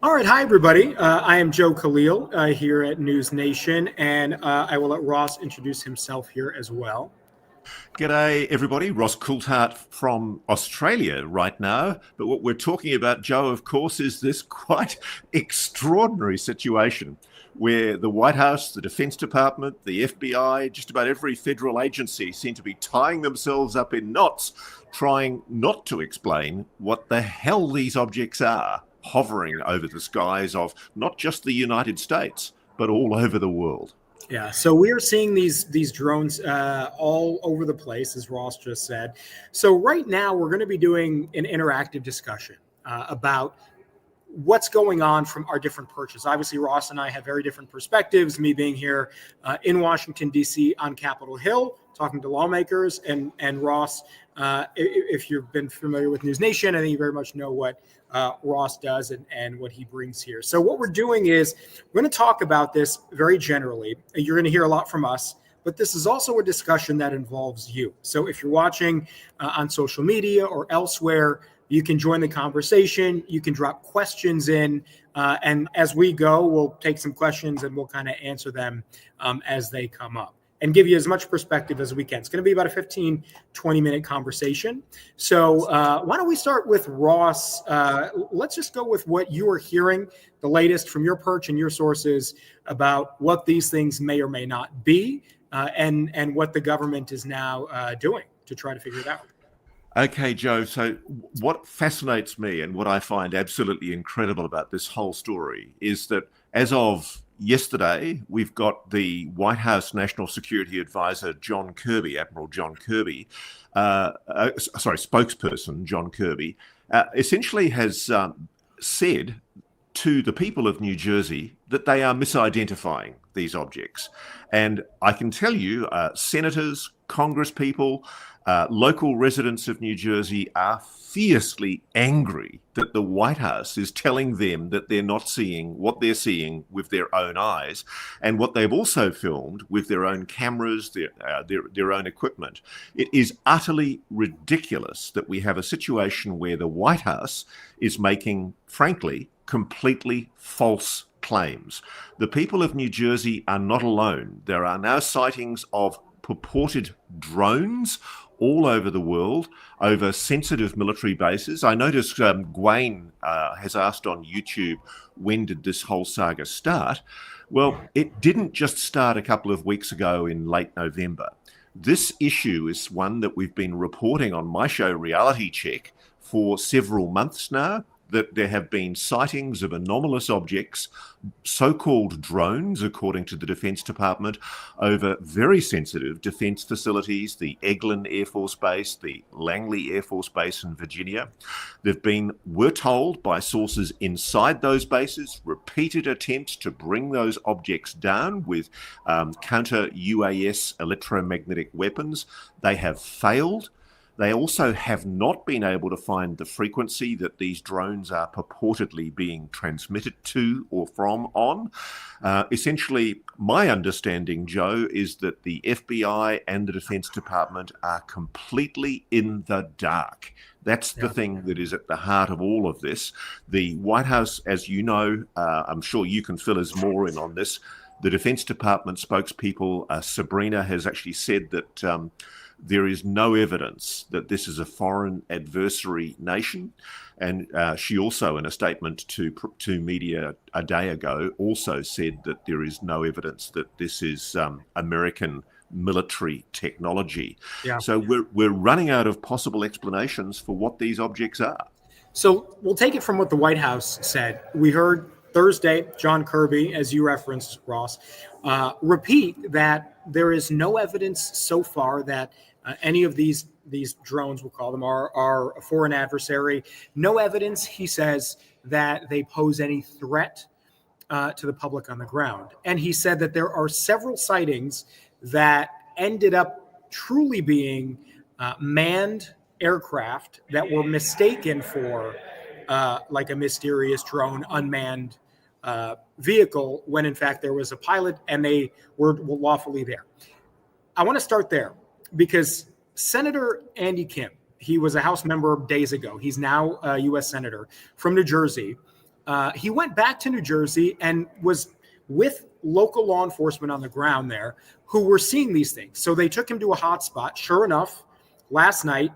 All right, hi everybody. I am Joe Khalil here at News Nation, and I will let Ross introduce himself here as well. G'day, everybody. Ross Coulthart from Australia right now. But what we're talking about, Joe, of course, is this quite extraordinary situation where the White House, the Defense Department, the FBI, just about every federal agency seem to be tying themselves up in knots, trying not to explain what the hell these objects are hovering over the skies of not just the United States, but all over the world. Yeah, so we are seeing these drones all over the place, as Ross just said. So right now we're going to be doing an interactive discussion about what's going on from our different perches. Obviously, Ross and I have very different perspectives. Me being here in Washington, D.C. on Capitol Hill, talking to lawmakers, and Ross, if you've been familiar with News Nation, I think you very much know what Ross does and what he brings here. So what we're doing is we're going to talk about this very generally. You're going to hear a lot from us, but this is also a discussion that involves you. So if you're watching on social media or elsewhere, you can join the conversation. You can drop questions in. And as we go, we'll take some questions and we'll kind of answer them as they come up and give you as much perspective as we can. It's going to be about a 15, 20-minute conversation. So why don't we start with Ross? Let's just go with what you are hearing, the latest from your perch and your sources about what these things may or may not be and what the government is now doing to try to figure it out. Okay, Joe. So what fascinates me and what I find absolutely incredible about this whole story is that as of yesterday, we've got the White House National Security Advisor, John Kirby, Admiral John Kirby, spokesperson John Kirby, essentially has said to the people of New Jersey that they are misidentifying these objects. And I can tell you, senators, congresspeople, local residents of New Jersey are fiercely angry that the White House is telling them that they're not seeing what they're seeing with their own eyes, and what they've also filmed with their own cameras, their own equipment. It is utterly ridiculous that we have a situation where the White House is making, frankly, completely false claims. The people of New Jersey are not alone. There are now sightings of purported drones all over the world, over sensitive military bases. I noticed Gwaine has asked on YouTube, when did this whole saga start? Well, it didn't just start a couple of weeks ago in late November. This issue is one that we've been reporting on my show, Reality Check, for several months now, that there have been sightings of anomalous objects, so-called drones, according to the Defense Department, over very sensitive defense facilities, the Eglin Air Force Base, the Langley Air Force Base in Virginia. There've been, we're told by sources inside those bases, repeated attempts to bring those objects down with counter-UAS electromagnetic weapons. They have failed. They also have not been able to find the frequency that these drones are purportedly being transmitted to or from on. Essentially, my understanding, Joe, is that the FBI and the Defense Department are completely in the dark. That's the thing that is at the heart of all of this. The White House, as you know, I'm sure you can fill us more in on this. The Defense Department spokespeople, Sabrina, has actually said that there is no evidence that this is a foreign adversary nation. And she also, in a statement to media a day ago, also said that there is no evidence that this is American military technology. Yeah. So we're running out of possible explanations for what these objects are. So we'll take it from what the White House said. We heard Thursday, John Kirby, as you referenced, Ross, repeat that there is no evidence so far that any of these drones, we'll call them, are a foreign adversary. No evidence, he says, that they pose any threat to the public on the ground. And he said that there are several sightings that ended up truly being manned aircraft that were mistaken for like a mysterious drone, unmanned vehicle, when in fact there was a pilot and they were lawfully there. I want to start there because Senator Andy Kim, he was a House member days ago. He's now a U.S. Senator from New Jersey. he went back to New Jersey and was with local law enforcement on the ground there who were seeing these things. So they took him to a hotspot. Sure enough, last night,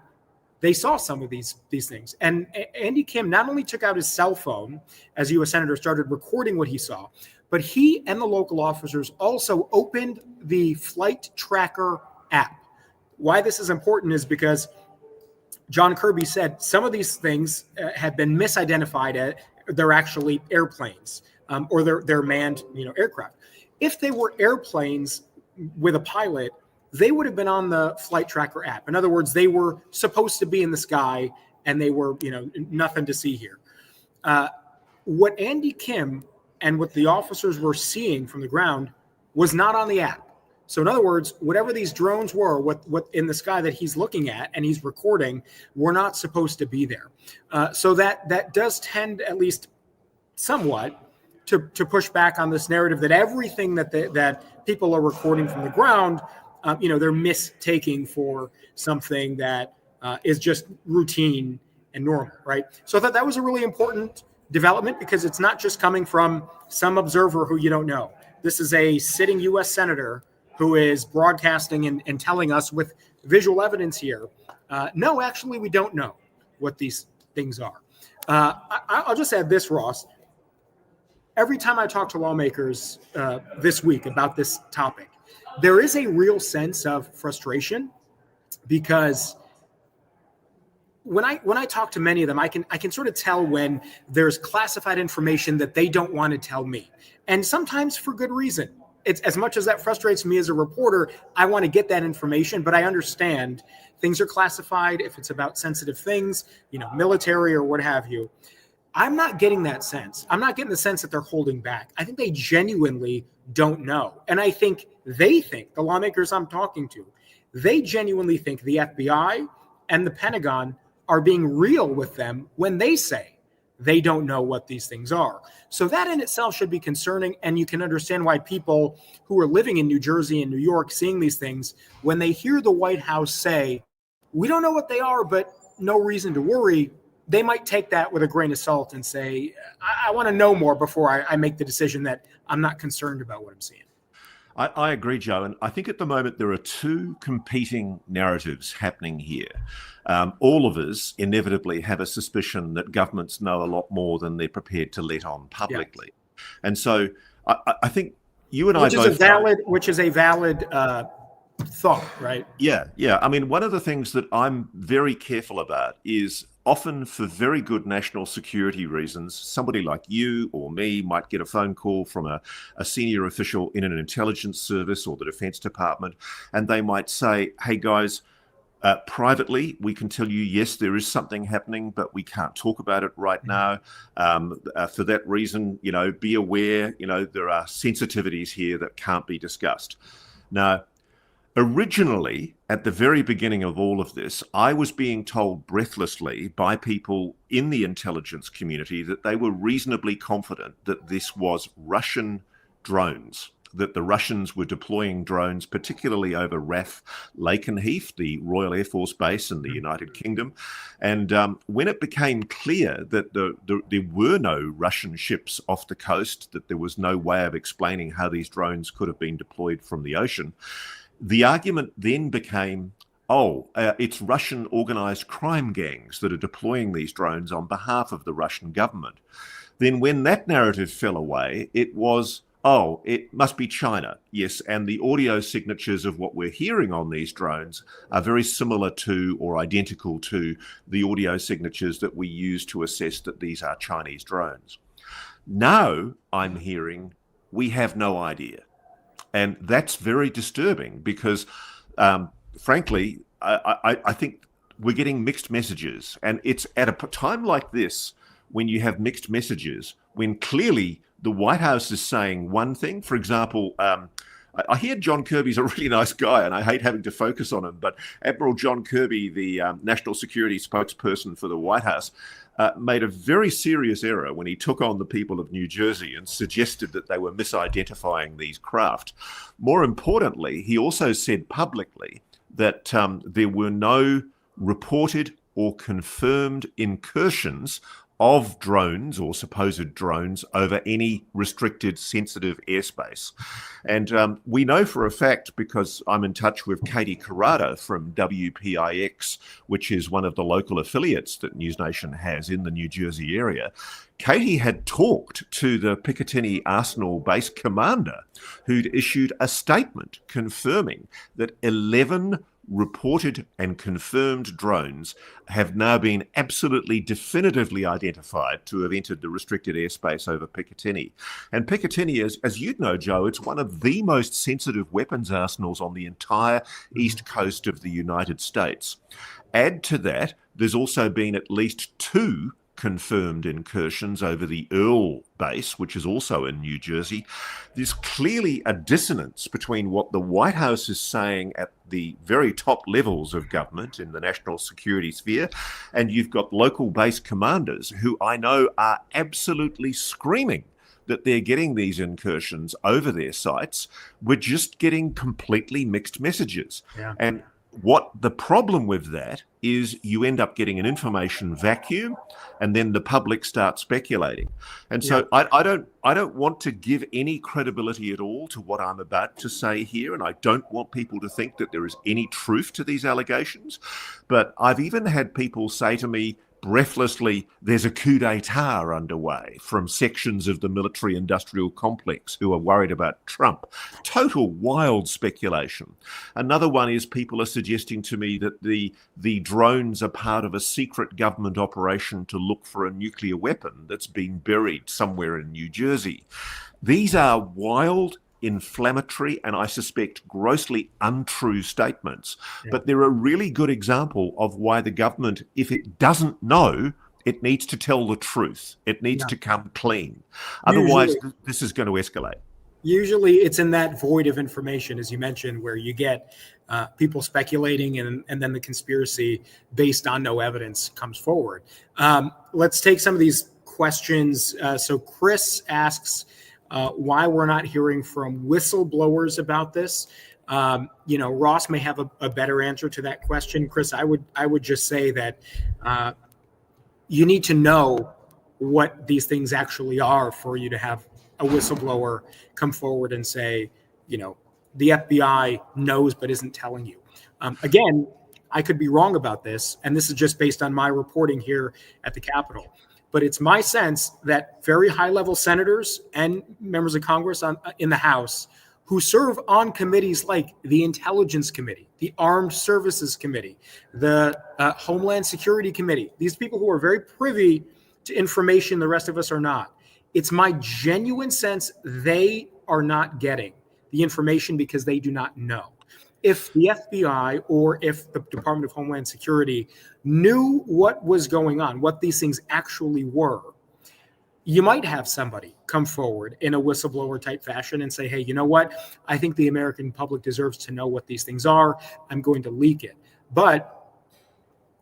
they saw some of these things. And Andy Kim not only took out his cell phone as U.S. Senator started recording what he saw, but he and the local officers also opened the flight tracker app. Why this is important is because John Kirby said some of these things have been misidentified. They're actually airplanes or they're manned, aircraft. If they were airplanes with a pilot, they would have been on the flight tracker app. In other words, they were supposed to be in the sky and they were, nothing to see here. What Andy Kim and what the officers were seeing from the ground was not on the app. So in other words, whatever these drones were, what in the sky that he's looking at and he's recording, were not supposed to be there. So that does tend, at least somewhat, to push back on this narrative that everything that people are recording from the ground, they're mistaking for something that is just routine and normal, right? So I thought that was a really important development because it's not just coming from some observer who you don't know. This is a sitting U.S. Senator who is broadcasting and telling us with visual evidence here, no, actually, we don't know what these things are. I'll just add this, Ross. Every time I talk to lawmakers this week about this topic, there is a real sense of frustration because when I talk to many of them, I can sort of tell when there's classified information that they don't want to tell me, and sometimes for good reason. It's as much as that frustrates me as a reporter, I want to get that information, but I understand things are classified if it's about sensitive things, military or what have you. I'm not getting that sense. I'm not getting the sense that they're holding back. I think they genuinely don't know. And I think the lawmakers I'm talking to, they genuinely think the FBI and the Pentagon are being real with them when they say they don't know what these things are. So that in itself should be concerning. And you can understand why people who are living in New Jersey and New York seeing these things, when they hear the White House say, we don't know what they are, but no reason to worry, they might take that with a grain of salt and say, I want to know more before I make the decision that I'm not concerned about what I'm seeing. I agree, Joe. And I think at the moment there are two competing narratives happening here. All of us inevitably have a suspicion that governments know a lot more than they're prepared to let on publicly. Yeah. And so I think you and which I both... Which is a valid thought, right? Yeah. I mean, one of the things that I'm very careful about is often for very good national security reasons, somebody like you or me might get a phone call from a senior official in an intelligence service or the Defense Department, and they might say, hey, guys, privately, we can tell you, yes, there is something happening, but we can't talk about it right now. For that reason, be aware, there are sensitivities here that can't be discussed. Now, originally, at the very beginning of all of this, I was being told breathlessly by people in the intelligence community that they were reasonably confident that this was Russian drones, that the Russians were deploying drones, particularly over RAF Lakenheath, the Royal Air Force Base in the United Kingdom. And when it became clear that there were no Russian ships off the coast, that there was no way of explaining how these drones could have been deployed from the ocean, the argument then became, it's Russian organized crime gangs that are deploying these drones on behalf of the Russian government. Then when that narrative fell away, it was, it must be China. Yes, and the audio signatures of what we're hearing on these drones are very similar to or identical to the audio signatures that we use to assess that these are Chinese drones. Now I'm hearing we have no idea. And that's very disturbing because, frankly, I think we're getting mixed messages. And it's at a time like this, when you have mixed messages, when clearly the White House is saying one thing. For example, I hear John Kirby's a really nice guy, and I hate having to focus on him, but Admiral John Kirby, the national security spokesperson for the White House, made a very serious error when he took on the people of New Jersey and suggested that they were misidentifying these craft. More importantly, he also said publicly that there were no reported or confirmed incursions of drones or supposed drones over any restricted sensitive airspace. And we know for a fact, because I'm in touch with Katie Corrado from WPIX, which is one of the local affiliates that News Nation has in the New Jersey area. Katie had talked to the Picatinny Arsenal base commander, who'd issued a statement confirming that 11 reported and confirmed drones have now been absolutely definitively identified to have entered the restricted airspace over Picatinny. And Picatinny, as you'd know, Joe, it's one of the most sensitive weapons arsenals on the entire east coast of the United States. Add to that, there's also been at least 2 confirmed incursions over the Earl base, which is also in New Jersey. There's clearly a dissonance between what the White House is saying at the very top levels of government in the national security sphere, and you've got local base commanders who I know are absolutely screaming that they're getting these incursions over their sites. We're just getting completely mixed messages. Yeah. And what the problem with that is, you end up getting an information vacuum, and then the public starts speculating. And so I don't want to give any credibility at all to what I'm about to say here, and I don't want people to think that there is any truth to these allegations. But I've even had people say to me breathlessly, there's a coup d'etat underway from sections of the military-industrial complex who are worried about Trump. Total wild speculation. Another one is, people are suggesting to me that the drones are part of a secret government operation to look for a nuclear weapon that's been buried somewhere in New Jersey. These are wild, inflammatory, and I suspect grossly untrue statements. Yeah. But they're a really good example of why the government, if it doesn't know, it needs to tell the truth. It needs to come clean. Otherwise, this is going to escalate. Usually it's in that void of information, as you mentioned, where you get people speculating and then the conspiracy based on no evidence comes forward. Let's take some of these questions. So Chris asks, why we're not hearing from whistleblowers about this. Ross may have a better answer to that question. Chris, I would just say that you need to know what these things actually are for you to have a whistleblower come forward and say, the FBI knows but isn't telling you. Again, I could be wrong about this, and this is just based on my reporting here at the Capitol. But it's my sense that very high-level senators and members of Congress in the House who serve on committees like the Intelligence Committee, the Armed Services Committee, the Homeland Security Committee, these people who are very privy to information the rest of us are not. It's my genuine sense they are not getting the information because they do not know. If the FBI or if the Department of Homeland Security knew what was going on, what these things actually were, you might have somebody come forward in a whistleblower type fashion and say, hey, you know what? I think the American public deserves to know what these things are. I'm going to leak it. But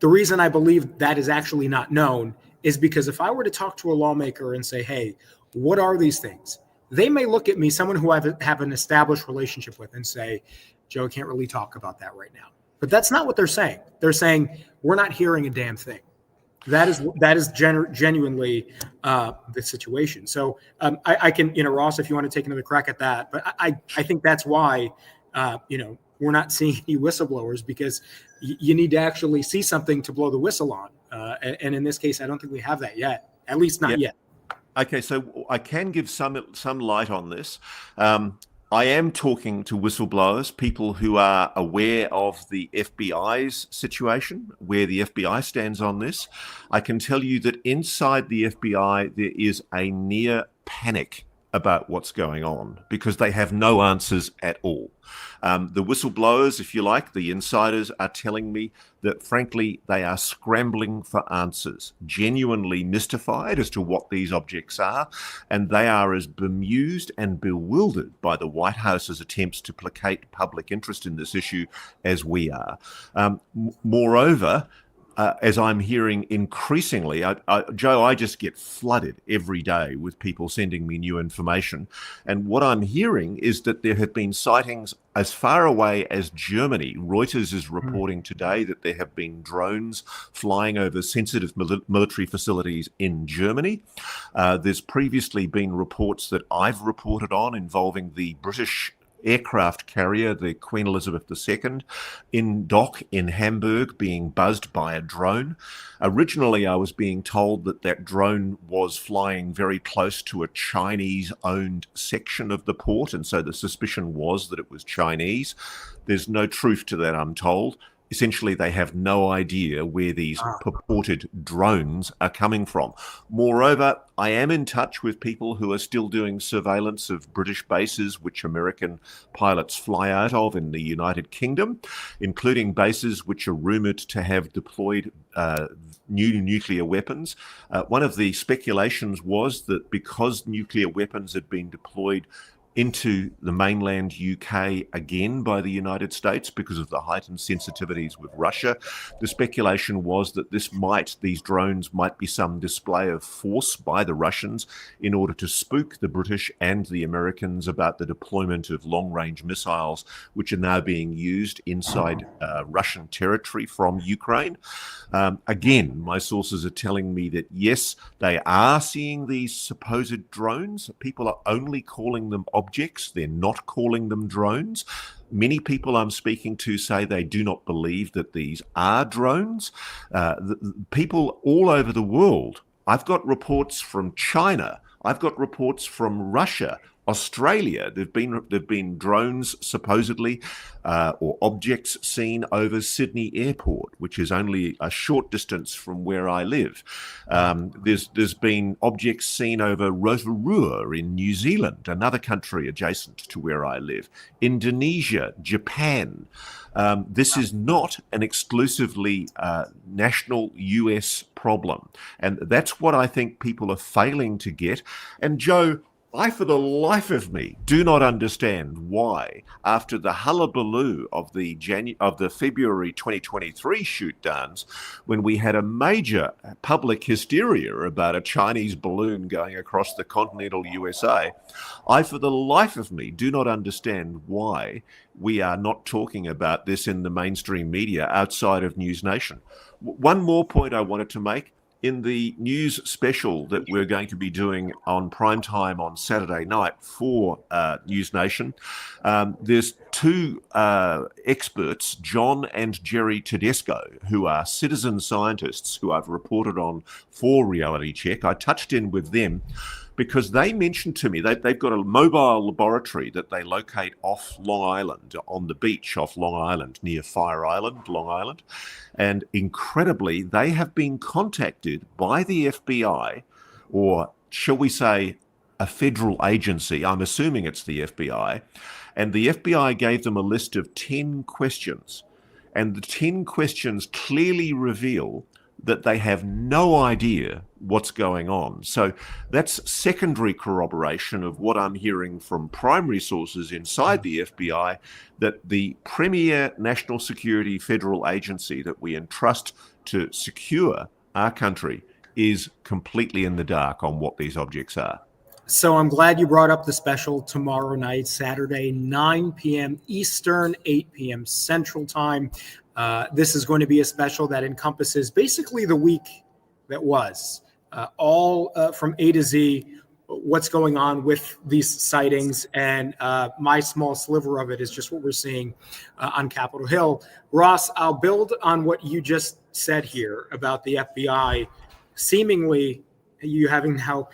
the reason I believe that is actually not known is because if I were to talk to a lawmaker and say, hey, what are these things? They may look at me, someone who I have an established relationship with, and say, Joe, can't really talk about that right now. But that's not what they're saying. They're saying, we're not hearing a damn thing. That is genuinely the situation. So I can, Ross, if you want to take another crack at that, but I think that's why, we're not seeing any whistleblowers, because you need to actually see something to blow the whistle on. And in this case, I don't think we have that yet, at least not yet. Okay, so I can give some light on this. I am talking to whistleblowers, people who are aware of the FBI's situation, where the FBI stands on this. I can tell you that inside the FBI, there is a near panic about what's going on because they have no answers at all. The whistleblowers, if you like, the insiders, are telling me that, frankly, they are scrambling for answers, genuinely mystified as to what these objects are, and they are as bemused and bewildered by the White House's attempts to placate public interest in this issue as we are. Moreover, as I'm hearing increasingly, Joe, I just get flooded every day with people sending me new information. And what I'm hearing is that there have been sightings as far away as Germany. Reuters is reporting today that there have been drones flying over sensitive military facilities in Germany. There's previously been reports that I've reported on involving the British aircraft carrier, the Queen Elizabeth II, in dock in Hamburg being buzzed by a drone. Originally, I was being told that that drone was flying very close to a Chinese-owned section of the port, and so the suspicion was that it was Chinese. There's no truth to that, I'm told. Essentially, they have no idea where these purported drones are coming from. Moreover, I am in touch with people who are still doing surveillance of British bases, which American pilots fly out of in the United Kingdom, including bases which are rumored to have deployed new nuclear weapons. One of the speculations was that because nuclear weapons had been deployed into the mainland UK again by the United States because of the heightened sensitivities with Russia. The speculation was that these drones might be some display of force by the Russians in order to spook the British and the Americans about the deployment of long-range missiles, which are now being used inside Russian territory from Ukraine. Again, my sources are telling me that yes, they are seeing these supposed drones. People are only calling them objects. They're not calling them drones. Many people I'm speaking to say they do not believe that these are drones. People all over the world. I've got reports from China. I've got reports from Russia, Australia. There've been drones supposedly or objects seen over Sydney Airport, which is only a short distance from where I live. There's been objects seen over Rotorua in New Zealand, another country adjacent to where I live. Indonesia, Japan. This is not an exclusively national US problem. And that's what I think people are failing to get. And Joe, I, for the life of me, do not understand why, after the hullabaloo of the February 2023 shoot downs, when we had a major public hysteria about a Chinese balloon going across the continental USA, I, for the life of me, do not understand why we are not talking about this in the mainstream media outside of News Nation. One more point I wanted to make. In the news special that we're going to be doing on primetime on Saturday night for News Nation, there's two experts, John and Jerry Tedesco, who are citizen scientists who I've reported on for Reality Check. I touched in with them because they mentioned to me they've got a mobile laboratory that they locate off Long Island, on the beach off Long Island, near Fire Island, Long Island. And incredibly, they have been contacted by the FBI, or shall we say a federal agency, I'm assuming it's the FBI, and the FBI gave them a list of 10 questions. And the 10 questions clearly reveal that they have no idea what's going on. So that's secondary corroboration of what I'm hearing from primary sources inside the FBI, that the premier national security federal agency that we entrust to secure our country is completely in the dark on what these objects are. So I'm glad you brought up the special tomorrow night, Saturday, 9 p.m. Eastern, 8 p.m. Central Time. This is going to be a special that encompasses basically the week that was, all from A to Z, what's going on with these sightings. And my small sliver of it is just what we're seeing on Capitol Hill. Ross, I'll build on what you just said here about the FBI seemingly, you having now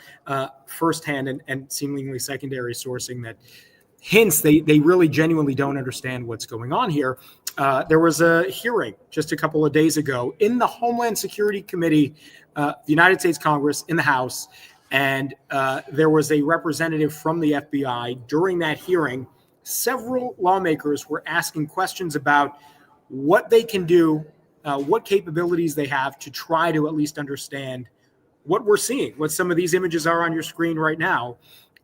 firsthand and seemingly secondary sourcing that hints they really genuinely don't understand what's going on here. There was a hearing just a couple of days ago in the Homeland Security Committee, the United States Congress, in the House, and there was a representative from the FBI. During that hearing, several lawmakers were asking questions about what they can do, what capabilities they have to try to at least understand what we're seeing, what some of these images are on your screen right now.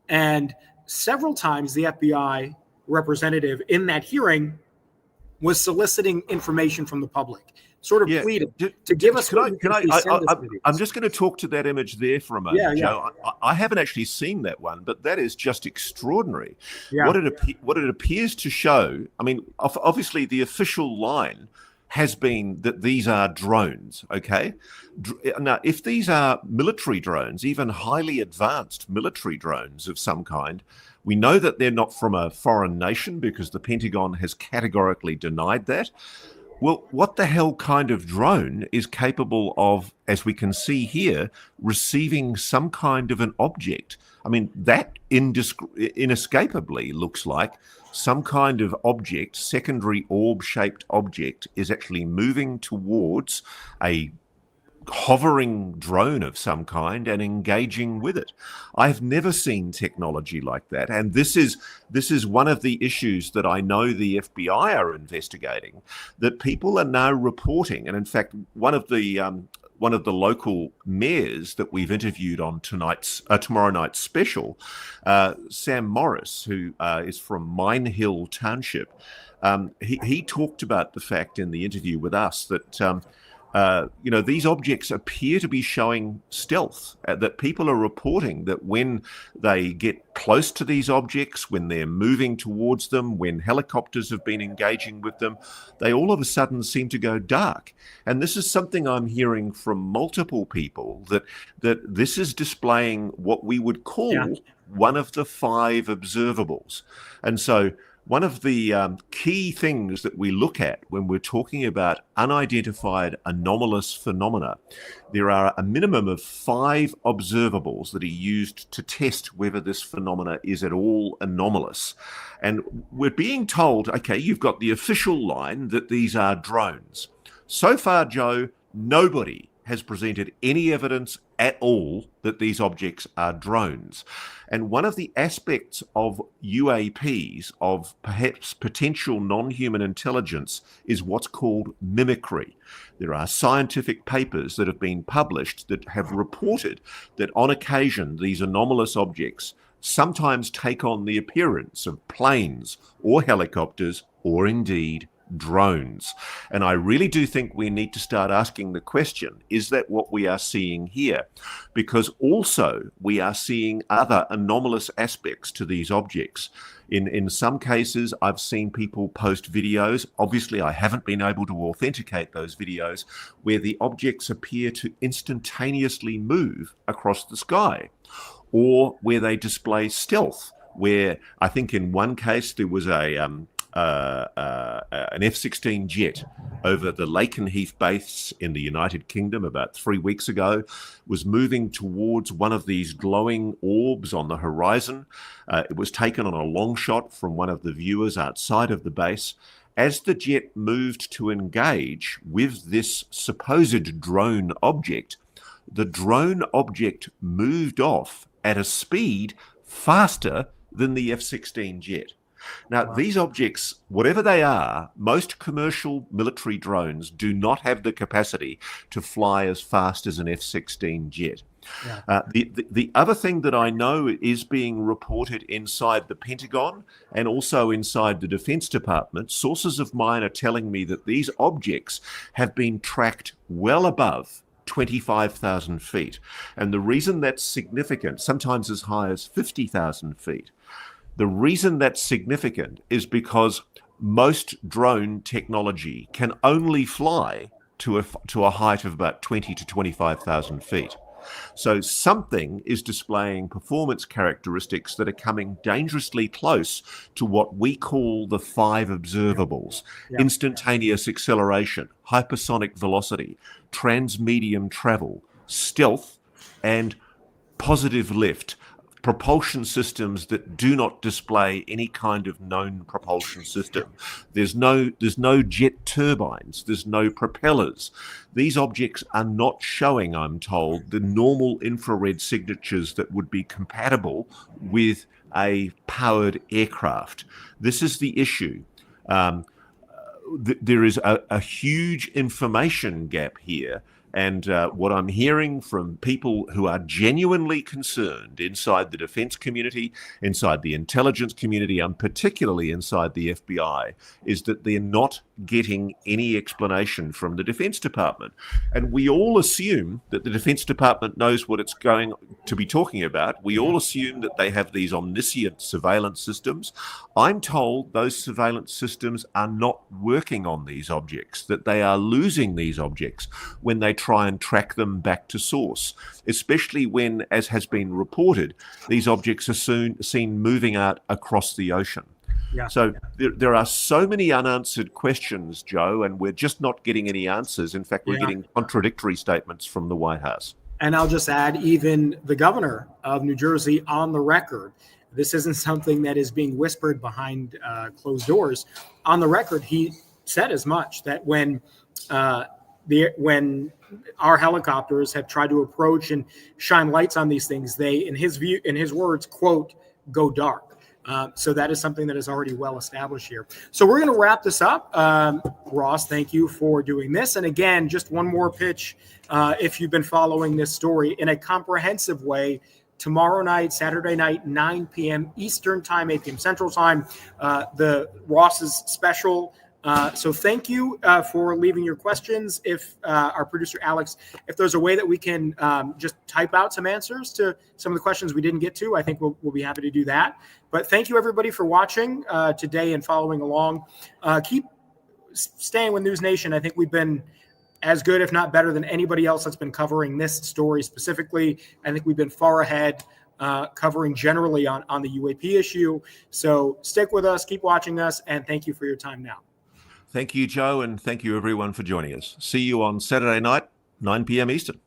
And several times the FBI representative in that hearing was soliciting information from the public, sort of Yeah. pleading to give us Can what I, you can can I, please send us I'm videos. just going to talk to that image there for a Yeah, moment, yeah, Joe. I haven't actually seen that one, but that is just extraordinary. yeah, What it appears to show, I mean, obviously the official line has been that these are drones, okay? Now, if these are military drones, even highly advanced military drones of some kind, we know that they're not from a foreign nation because the Pentagon has categorically denied that. Well, what the hell kind of drone is capable of, as we can see here, receiving some kind of an object? I mean, that inescapably looks like some kind of object, secondary orb-shaped object, is actually moving towards a hovering drone of some kind and engaging with it. I've never seen technology like that, and this is one of the issues that I know the FBI are investigating, that people are now reporting. And in fact, one of the local mayors that we've interviewed on tomorrow night's special, Sam Morris, who is from Mine Hill Township, he talked about the fact in the interview with us that these objects appear to be showing stealth, that people are reporting that when they get close to these objects, when they're moving towards them, when helicopters have been engaging with them, they all of a sudden seem to go dark. And this is something I'm hearing from multiple people, that this is displaying what we would call one of the 5 observables. And so one of the key things that we look at when we're talking about unidentified anomalous phenomena, there are a minimum of 5 observables that are used to test whether this phenomena is at all anomalous. And we're being told, okay, you've got the official line that these are drones. So far, Joe, nobody has presented any evidence at all that these objects are drones. And one of the aspects of UAPs, of perhaps potential non-human intelligence, is what's called mimicry. There are scientific papers that have been published that have reported that on occasion these anomalous objects sometimes take on the appearance of planes or helicopters or indeed drones. And I really do think we need to start asking the question, is that what we are seeing here? Because also we are seeing other anomalous aspects to these objects. In some cases, I've seen people post videos. Obviously, I haven't been able to authenticate those videos where the objects appear to instantaneously move across the sky, or where they display stealth, where I think in one case there was an F-16 jet over the Lakenheath base in the United Kingdom about 3 weeks ago, was moving towards one of these glowing orbs on the horizon. It was taken on a long shot from one of the viewers outside of the base. As the jet moved to engage with this supposed drone object, the drone object moved off at a speed faster than the F-16 jet. Now, these objects, whatever they are, most commercial military drones do not have the capacity to fly as fast as an F-16 jet. Yeah. The other thing that I know is being reported inside the Pentagon and also inside the Defense Department, sources of mine are telling me that these objects have been tracked well above 25,000 feet. And the reason that's significant, sometimes as high as 50,000 feet, the reason that's significant is because most drone technology can only fly to a height of about 20 to 25,000 feet. So something is displaying performance characteristics that are coming dangerously close to what we call the 5 observables: instantaneous acceleration, hypersonic velocity, transmedium travel, stealth, and positive lift. Propulsion systems that do not display any kind of known propulsion system. There's no jet turbines. There's no propellers. These objects are not showing, I'm told, the normal infrared signatures that would be compatible with a powered aircraft. This is the issue. There is a huge information gap here. And what I'm hearing from people who are genuinely concerned inside the defense community, inside the intelligence community, and particularly inside the FBI, is that they're not getting any explanation from the Defense Department. And we all assume that the Defense Department knows what it's going to be talking about. We all assume that they have these omniscient surveillance systems. I'm told those surveillance systems are not working on these objects, that they are losing these objects when they try and track them back to source, especially when, as has been reported, these objects are seen moving out across the ocean. Yeah. So there are so many unanswered questions, Joe, and we're just not getting any answers. In fact, we're getting contradictory statements from the White House. And I'll just add, even the governor of New Jersey on the record, this isn't something that is being whispered behind closed doors. On the record, he said as much, that when our helicopters have tried to approach and shine lights on these things, they, in his words, quote, go dark. So that is something that is already well established here. So we're going to wrap this up. Ross, thank you for doing this. And again, just one more pitch. If you've been following this story in a comprehensive way, tomorrow night, Saturday night, 9 p.m. Eastern time, 8 p.m. Central time, the Ross's special. So thank you for leaving your questions. If our producer, Alex, if there's a way that we can just type out some answers to some of the questions we didn't get to, I think we'll be happy to do that. But thank you, everybody, for watching today and following along. Keep staying with News Nation. I think we've been as good, if not better, than anybody else that's been covering this story specifically. I think we've been far ahead covering generally on the UAP issue. So stick with us, keep watching us, and thank you for your time now. Thank you, Joe, and thank you, everyone, for joining us. See you on Saturday night, 9 p.m. Eastern.